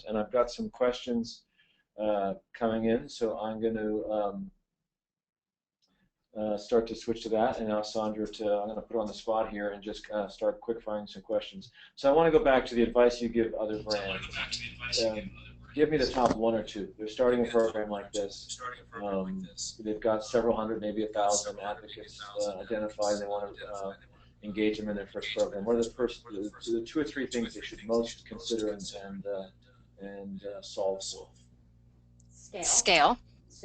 webinars. And I've got some questions coming in, so I'm going to start to switch to that, and now Sandra, I'm going to put her on the spot here and just start quick firing some questions. So I want to go back to the advice you give other brands. Give me the top one or two. They're starting a program like this. They've got several hundred, maybe 1,000 advocates identified, and they want to engage them in their first program. What are the two or three things they should most consider and solve for? Scale.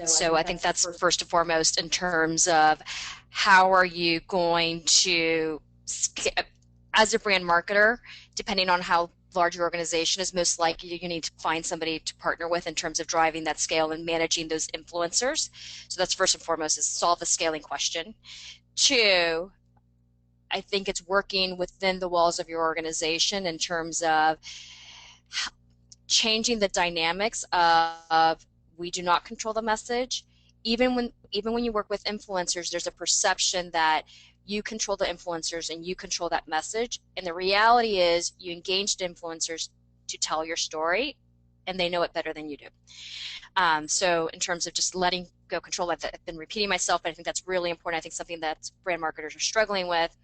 So I think that's first and foremost in terms of how are you going to, as a brand marketer, depending on how large your organization is, most likely you need to find somebody to partner with in terms of driving that scale and managing those influencers. So that's first and foremost, is solve the scaling question. Two, I think it's working within the walls of your organization in terms of changing the dynamics of we do not control the message. Even when you work with influencers, there's a perception that you control the influencers and you control that message. And the reality is you engaged influencers to tell your story, and they know it better than you do. So in terms of just letting go control, I've been repeating myself, but I think that's really important. I think something that brand marketers are struggling with.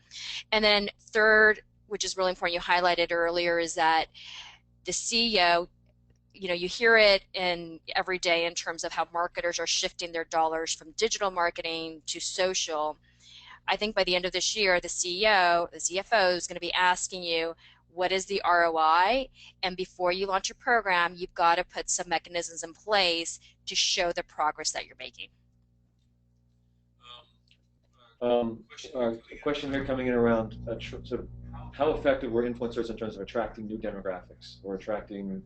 And then third, which is really important, you highlighted earlier, is that the CEO, you hear it every day in terms of how marketers are shifting their dollars from digital marketing to social. I think by the end of this year, the CEO, the CFO is going to be asking you, what is the ROI? And before you launch a program, you've got to put some mechanisms in place to show the progress that you're making. A question here coming in around how effective were influencers in terms of attracting new demographics or attracting